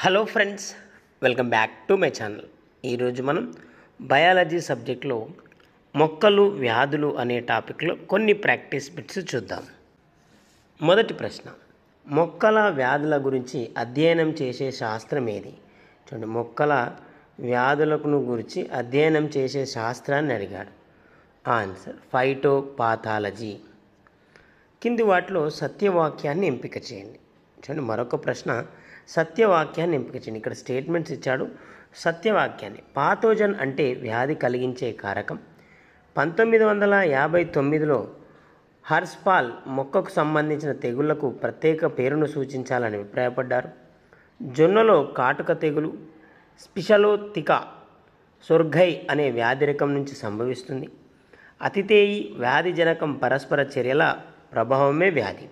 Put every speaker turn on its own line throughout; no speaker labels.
Hello friends, welcome back to my channel. ఈరోజు మనం biology సబ్జెక్ట్లో మొక్కలు వ్యాధులు అనే టాపిక్లో కొన్ని ప్రాక్టీస్ బిట్స్ చూద్దాం. మొదటి ప్రశ్న, మొక్కల వ్యాధుల గురించి అధ్యయనం చేసే శాస్త్రం ఏది? చూడండి, మొక్కల వ్యాధులను గురించి అధ్యయనం చేసే శాస్త్రాన్ని అడిగాడు. ఆన్సర్ ఫైటోపాథాలజీ. కింది వాటిలో సత్యవాక్యాన్ని ఎంపిక చేయండి. చూడండి, మరొక ప్రశ్న, సత్యవాక్యాన్ని ఎంపిక చేయండి. ఇక్కడ స్టేట్మెంట్స్ ఇచ్చాడు. సత్యవాక్యాన్ని, పాథోజన్ అంటే వ్యాధి కలిగించే కారకం. 1959లో హర్స్పాల్ మొక్కకు సంబంధించిన తెగుళ్లకు ప్రత్యేక పేరును సూచించాలని అభిప్రాయపడ్డారు. జొన్నలో కాటుక తెగులు స్పిషలోతికా సొర్గై అనే వ్యాధి రకం నుంచి సంభవిస్తుంది. అతితేయి వ్యాధిజనకం పరస్పర చర్యల ప్రభావమే వ్యాధి.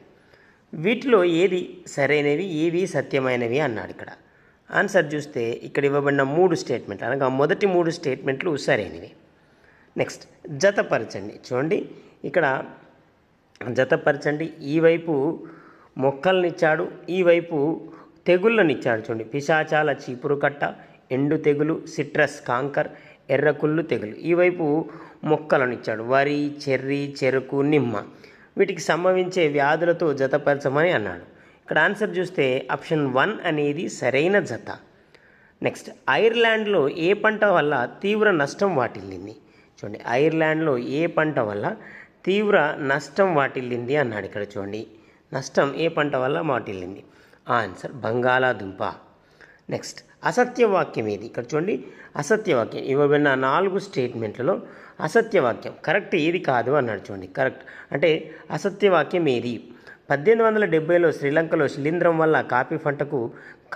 వీటిలో ఏది సరైనవి, ఏవి సత్యమైనవి అన్నాడు. ఇక్కడ ఆన్సర్ చూస్తే ఇక్కడ ఇవ్వబడిన 3 స్టేట్మెంట్లు, అనగా మొదటి 3 స్టేట్మెంట్లు సరైనవి. నెక్స్ట్, జతపరచండి. చూడండి, ఇక్కడ జతపరచండి. ఈ వైపు మొక్కలనిచ్చాడు, ఈ వైపు తెగుళ్ళనిచ్చాడు. చూడండి, పిశాచాల చీపురు కట్ట, ఎండు తెగులు, సిట్రస్ కాంకర్, ఎర్రకుళ్ళు తెగులు. ఈ వైపు మొక్కలనిచ్చాడు, వరి, చెర్రీ, చెరుకు, నిమ్మ. వీటికి సంభవించే వ్యాధులతో జతపరచమని అన్నాడు. ఇక్కడ ఆన్సర్ చూస్తే ఆప్షన్ 1 అనేది సరైన జత. నెక్స్ట్, ఐర్లాండ్లో ఏ పంట వల్ల తీవ్ర నష్టం వాటిల్లింది? చూడండి, ఐర్లాండ్లో ఏ పంట వల్ల తీవ్ర నష్టం వాటిల్లింది అన్నాడు. ఇక్కడ చూడండి, నష్టం ఏ పంట వల్ల వాటిల్లింది? ఆన్సర్ బంగాళాదుంప. నెక్స్ట్, అసత్యవాక్యం ఏది? ఇక్కడ చూడండి, అసత్యవాక్యం ఇవ్వబడిన 4 స్టేట్మెంట్లలో అసత్యవాక్యం కరెక్ట్ ఏది కాదు అన్నాడు. చూడండి, కరెక్ట్ అంటే అసత్యవాక్యం ఏది? 1870లో శ్రీలంకలో శిలీంధ్రం వల్ల కాఫీ పంటకు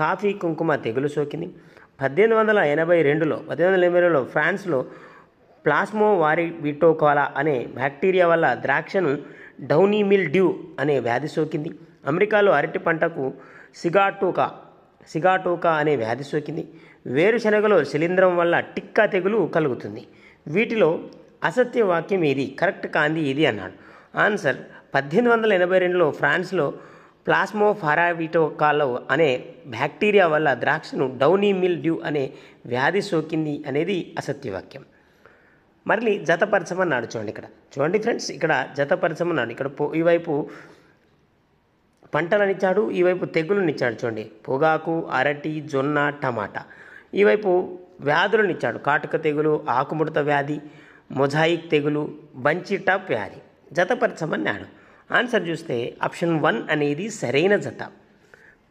కాఫీ కుంకుమ తెగులు సోకింది. 1882లో ఫ్రాన్స్లో ప్లాస్మో వారివిటోకోలా అనే బ్యాక్టీరియా వల్ల ద్రాక్షను డౌనీ మిల్ డ్యూ అనే వ్యాధి సోకింది. అమెరికాలో అరటి పంటకు సిగాటోకా అనే వ్యాధి సోకింది. వేరుశనగలో శిలీంధ్రం వల్ల టిక్కా తెగులు కలుగుతుంది. వీటిలో అసత్యవాక్యం ఏది, కరెక్ట్ కాంది ఏది అన్నాడు. ఆన్సర్ 1882లో ఫ్రాన్స్లో ప్లాస్మో ఫారావిటోకాలో అనే బ్యాక్టీరియా వల్ల ద్రాక్షను డౌనీ మిల్ డ్యూ అనే వ్యాధి సోకింది అనేది అసత్యవాక్యం. మళ్ళీ జతపరచమన్నాడు. చూడండి, ఇక్కడ చూడండి ఫ్రెండ్స్, ఇక్కడ జతపరచమన్నాడు. ఇక్కడ ఈవైపు పంటలనిచ్చాడు, ఈవైపు తెగులునిచ్చాడు. చూడండి, పొగాకు, అరటి, జొన్న, టమాటా. ఈవైపు వ్యాధులనిచ్చాడు, కాటుక తెగులు, ఆకుముడత వ్యాధి, మొజాయిక్ తెగులు, బంచి టాప్ వ్యాధి. జతపరచమన్నాడు. ఆన్సర్ చూస్తే ఆప్షన్ 1 అనేది సరైన జత.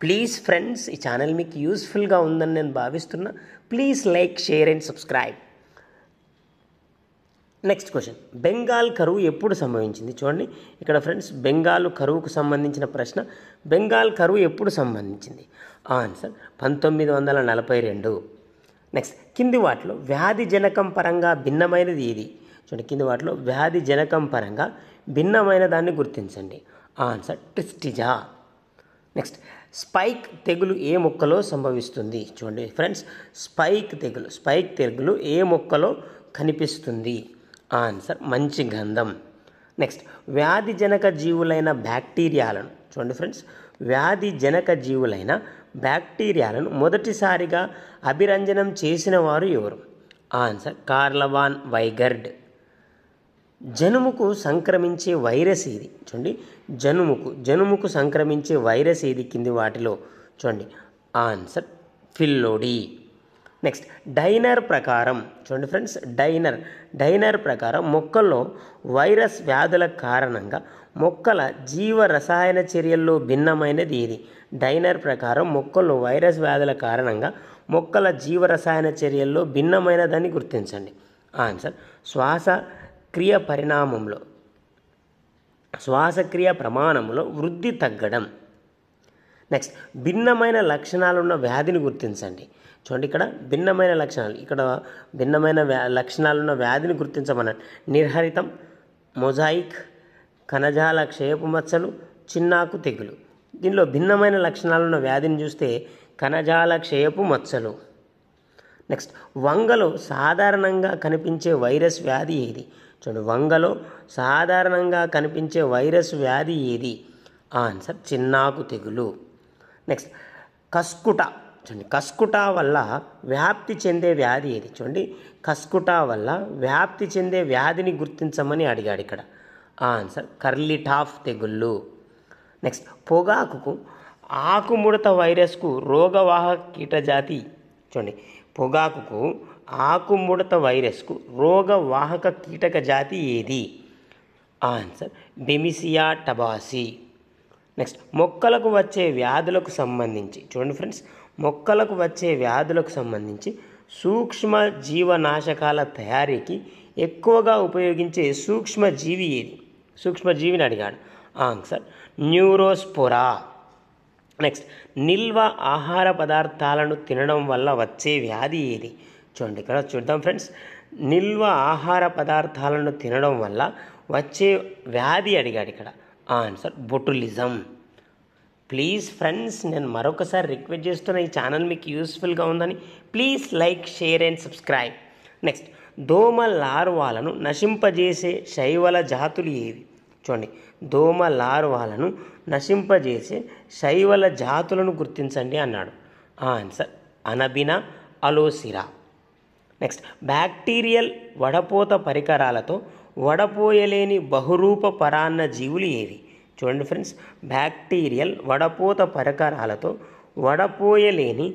ప్లీజ్ ఫ్రెండ్స్, ఈ ఛానల్ మీకు యూస్ఫుల్గా ఉందని నేను భావిస్తున్నా. Please like, share and subscribe. Next question, Bengal కరువు ఎప్పుడు సంభవించింది? చూడండి, ఇక్కడ ఫ్రెండ్స్ బెంగాల్ కరువుకు సంబంధించిన ప్రశ్న. బెంగాల్ కరువు ఎప్పుడు సంబంధించింది? ఆన్సర్ 1942. నెక్స్ట్, కింది వాటిలో వ్యాధి జనకం పరంగా భిన్నమైనది ఏది? చూడండి, కింది వాటిలో వ్యాధి జనకం పరంగా భిన్నమైన దాన్ని గుర్తించండి. ఆన్సర్ ట్రిస్టిజా. నెక్స్ట్, స్పైక్ తెగులు ఏ మొక్కలో సంభవిస్తుంది? చూడండి ఫ్రెండ్స్, స్పైక్ తెగులు ఏ మొక్కలో కనిపిస్తుంది? ఆన్సర్ మంచి గంధం. నెక్స్ట్, వ్యాధి జనక జీవులైన బ్యాక్టీరియాలను, చూడండి ఫ్రెండ్స్, వ్యాధి జనక జీవులైన బ్యాక్టీరియాలను మొదటిసారిగా అభిరంజనం చేసిన వారు ఎవరు? Answer Karl von Weigert. జనుముకు సంక్రమించే వైరస్ ఏది? చూడండి, జనుముకు సంక్రమించే వైరస్ ఏది కింది వాటిలో? చూడండి, ఆన్సర్ ఫిల్లోడి. నెక్స్ట్, డైనర్ ప్రకారం, చూడండి ఫ్రెండ్స్, డైనర్ ప్రకారం మొక్కల్లో వైరస్ వ్యాధుల కారణంగా మొక్కల జీవ రసాయన చర్యల్లో భిన్నమైనది ఏది? డైనర్ ప్రకారం మొక్కల్లో వైరస్ వ్యాధుల కారణంగా మొక్కల జీవ రసాయన చర్యల్లో భిన్నమైనదని గుర్తించండి. ఆన్సర్ శ్వాసక్రియ ప్రమాణంలో వృద్ధి తగ్గడం. నెక్స్ట్, భిన్నమైన లక్షణాలున్న వ్యాధిని గుర్తించండి. చూడండి, ఇక్కడ భిన్నమైన లక్షణాలున్న వ్యాధిని గుర్తించమన్నాడు. నిర్హరితం, మొజాయిక్, కణజాల క్షయపు మచ్చలు, చిన్నాకు తెగులు. దీనిలో భిన్నమైన లక్షణాలున్న వ్యాధిని చూస్తే కణజాల క్షయపు మచ్చలు. నెక్స్ట్, వంగలో సాధారణంగా కనిపించే వైరస్ వ్యాధి ఏది? చూడండి, వంగలో సాధారణంగా కనిపించే వైరస్ వ్యాధి ఏది? ఆన్సర్ చిన్నాకు తెగులు. నెక్స్ట్, కస్కుట చూడండి కస్కుటా వల్ల వ్యాప్తి చెందే వ్యాధి ఏది? చూడండి కస్కుటా వల్ల వ్యాప్తి చెందే వ్యాధిని గుర్తించమని అడిగాడు ఇక్కడ. ఆన్సర్ కర్లీ టాఫ్ తెగుళ్ళు. నెక్స్ట్ పొగాకుకు ఆకుముడత వైరస్కు రోగవాహక కీటజాతి. చూడండి పొగాకుకు ఆకుముడత వైరస్కు రోగవాహక కీటక జాతి ఏది? ఆన్సర్ బెమిసియా టబాసి. నెక్స్ట్ మొక్కలకు వచ్చే వ్యాధులకు సంబంధించి చూడండి ఫ్రెండ్స్, మొక్కలకు వచ్చే వ్యాధులకు సంబంధించి సూక్ష్మ జీవనాశకాల తయారీకి ఎక్కువగా ఉపయోగించే సూక్ష్మజీవి ఏది? సూక్ష్మజీవిని అడిగాడు. ఆన్సర్ న్యూరోస్పోరా. నెక్స్ట్ నిల్వ ఆహార పదార్థాలను తినడం వల్ల వచ్చే వ్యాధి ఏది? చూడండి ఇక్కడ చూద్దాం ఫ్రెండ్స్, నిల్వ ఆహార పదార్థాలను తినడం వల్ల వచ్చే వ్యాధి అడిగాడు ఇక్కడ. Answer botulism. ప్లీజ్ ఫ్రెండ్స్, నేను మరొకసారి రిక్వెస్ట్ చేస్తున్న ఈ ఛానల్ మీకు యూస్ఫుల్గా ఉందని please like, share and subscribe. Next దోమ లార్వాలను నశింపజేసే శైవల జాతులు ఏవి? చూడండి దోమ లార్వాలను నశింపజేసే శైవల జాతులను గుర్తించండి అన్నాడు. Answer Anabaena Aulosira. Next bacterial వడపోత పరికరాలతో వడపోయలేని బహురూప పరాన్న జీవులు ఏవి? చూడండి ఫ్రెండ్స్, బ్యాక్టీరియల్ వడపోత పరికరాలతో వడపోయలేని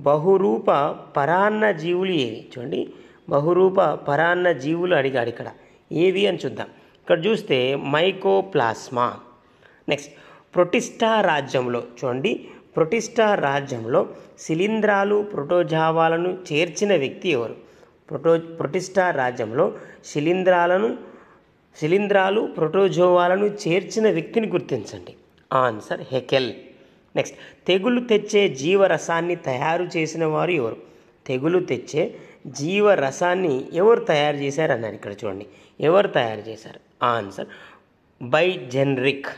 బహురూప పరాన్న జీవులు ఏవి? చూడండి బహురూప పరాన్న జీవులు అడిగాడు ఇక్కడ. ఏవి అని చూద్దాం. ఇక్కడ చూస్తే మైకోప్లాస్మా. నెక్స్ట్ ప్రొటిస్టా రాజ్యంలో చూడండి, ప్రొటిస్టా రాజ్యంలో శిలీంధ్రాలు ప్రోటోజావాలను చేర్చిన వ్యక్తి ఎవరు? ప్రొటిస్టా రాజ్యంలో శిలీంధ్రాలు ప్రోటోజోవాలను చేర్చిన వ్యక్తిని గుర్తించండి. Answer Haeckel. నెక్స్ట్ తెగులు తెచ్చే జీవరసాన్ని తయారు చేసిన వారు ఎవరు? తెగులు తెచ్చే జీవరసాన్ని ఎవరు తయారు చేశారు అన్నారు ఇక్కడ. చూడండి ఎవరు తయారు చేశారు? ఆన్సర్ బైజెనరిక్.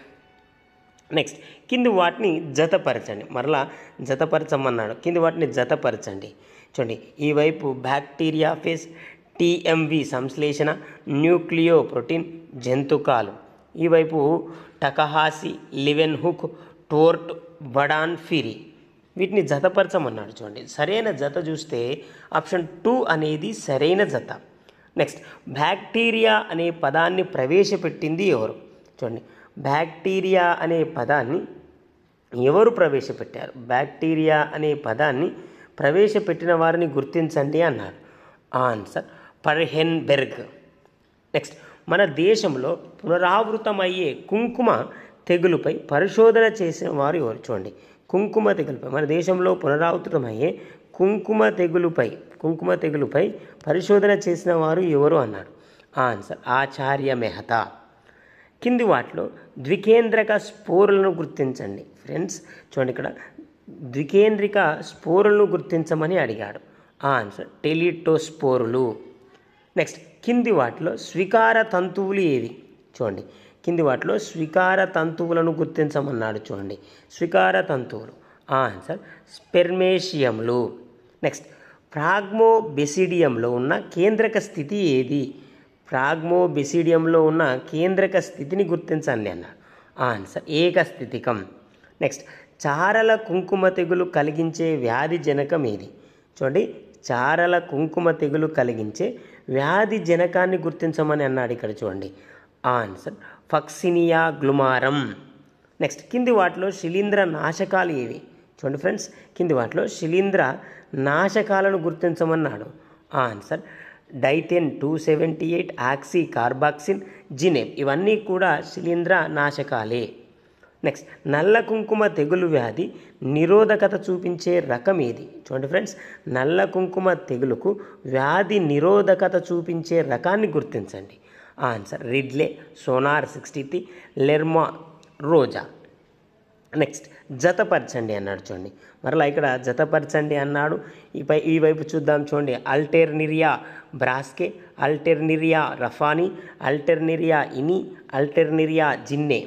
నెక్స్ట్ కింది వాటిని జతపరచండి. మరలా జతపరచమన్నాడు. కింది వాటిని జతపరచండి. చూడండి ఈ వైపు బ్యాక్టీరియా ఫేస్, టీఎంవి సంశ్లేషణ, న్యూక్లియో ప్రోటీన్ జంతుకాలు. ఈ వైపు టకహాసి, లివెన్హుక్, టోర్ట్, బడాన్ ఫిరి. వీటిని జతపరచమన్నాడు. చూడండి సరైన జత చూస్తే ఆప్షన్ 2 అనేది సరైన జత. నెక్స్ట్ బ్యాక్టీరియా అనే పదాన్ని ప్రవేశపెట్టింది ఎవరు? చూడండి బ్యాక్టీరియా అనే పదాన్ని ఎవరు ప్రవేశపెట్టారు? బ్యాక్టీరియా అనే పదాన్ని ప్రవేశపెట్టిన వారిని గుర్తించండి అన్నాడు. ఆన్సర్ పర్హెన్బెర్గ్. నెక్స్ట్ మన దేశంలో పునరావృతమయ్యే కుంకుమ తెగులుపై పరిశోధన చేసిన వారు ఎవరు? చూడండి కుంకుమ తెగులుపై మన దేశంలో పునరావృతమయ్యే కుంకుమ తెగులుపై పరిశోధన చేసిన వారు ఎవరు అన్నాడు. ఆన్సర్ ఆచార్య మెహతా. కింది వాటిలో ద్వికేంద్రక స్పోరులను గుర్తించండి. ఫ్రెండ్స్ చూడండి ఇక్కడ ద్వికేంద్రిక స్పోరులను గుర్తించమని అడిగాడు. ఆన్సర్ టెలిటోస్పోరులు. నెక్స్ట్ కింది వాటిలో స్వీకార తంతువులు ఏవి? చూడండి కింది వాటిలో స్వీకార తంతువులను గుర్తించమన్నాడు. చూడండి స్వీకార తంతువులు. ఆన్సర్ స్పెర్మేషియంలు. నెక్స్ట్ ప్రాగ్మోబెసిడియంలో ఉన్న కేంద్రక స్థితి ఏది? ప్రాగ్మోబెసిడియంలో ఉన్న కేంద్రక స్థితిని గుర్తించండి అన్నాడు. ఆన్సర్ ఏకస్థితికం. నెక్స్ట్ చారల కుంకుమ తెగులు కలిగించే వ్యాధి జనకం ఏది? చూడండి చారల కుంకుమ తెగులు కలిగించే వ్యాధి జనకాన్ని గుర్తించమని అన్నాడు ఇక్కడ. చూడండి ఆన్సర్ ఫక్సినియా గ్లుమారం. నెక్స్ట్ కింది వాటిలో శిలీంధ్ర నాశకాలు ఏవి? చూడండి ఫ్రెండ్స్ కింది వాటిలో శిలీంధ్ర నాశకాలను గుర్తించమన్నాడు. Answer డైథెన్ 278, oxy కార్బాక్సిన్, జినేప్. ఇవన్నీ కూడా శిలీంధ్ర నాశకాలే. నెక్స్ట్ నల్ల కుంకుమ తెగులు వ్యాధి నిరోధకత చూపించే రకం ఏది? చూడండి ఫ్రెండ్స్ నల్ల కుంకుమ తెగులుకు వ్యాధి నిరోధకత చూపించే రకాన్ని గుర్తించండి. ఆన్సర్ రిడ్లే, సోనార్ 63, లెర్మా రోజా. నెక్స్ట్ జతపరచండి అన్నాడు. చూడండి మరలా ఇక్కడ జతపరచండి అన్నాడు. ఈ వైపు చూద్దాం. చూడండి అల్టెర్నిరియా బ్రాస్కే, అల్టెర్నిరియా రఫానీ, అల్టెర్నిరియా ఇని, అల్టెర్నిరియా జిన్నే.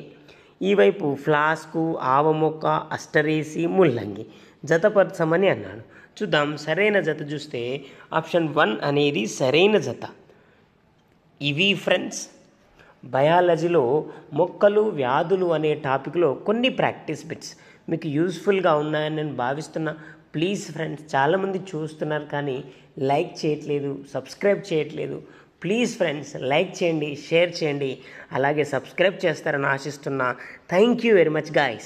ఈ వైపు ఫ్లాస్కు, ఆవమొక్క, అస్టరేసి, ముల్లంగి. జతపరచమని అన్నాడు. చూద్దాం సరైన జత చూస్తే ఆప్షన్ 1 అనేది సరైన జత. ఇవి ఫ్రెండ్స్ బయాలజీలో మొక్కలు వ్యాధులు అనే టాపిక్లో కొన్ని ప్రాక్టీస్ బిట్స్ మీకు యూస్ఫుల్గా ఉన్నాయని నేను భావిస్తున్నా. ప్లీజ్ ఫ్రెండ్స్, చాలామంది చూస్తున్నారు కానీ లైక్ చేయట్లేదు, సబ్స్క్రైబ్ చేయట్లేదు. ప్లీజ్ ఫ్రెండ్స్, లైక్ చేయండి, షేర్ చేయండి, అలాగే సబ్స్క్రైబ్ చేస్తారని ఆశిస్తున్నా. Thank you very much guys.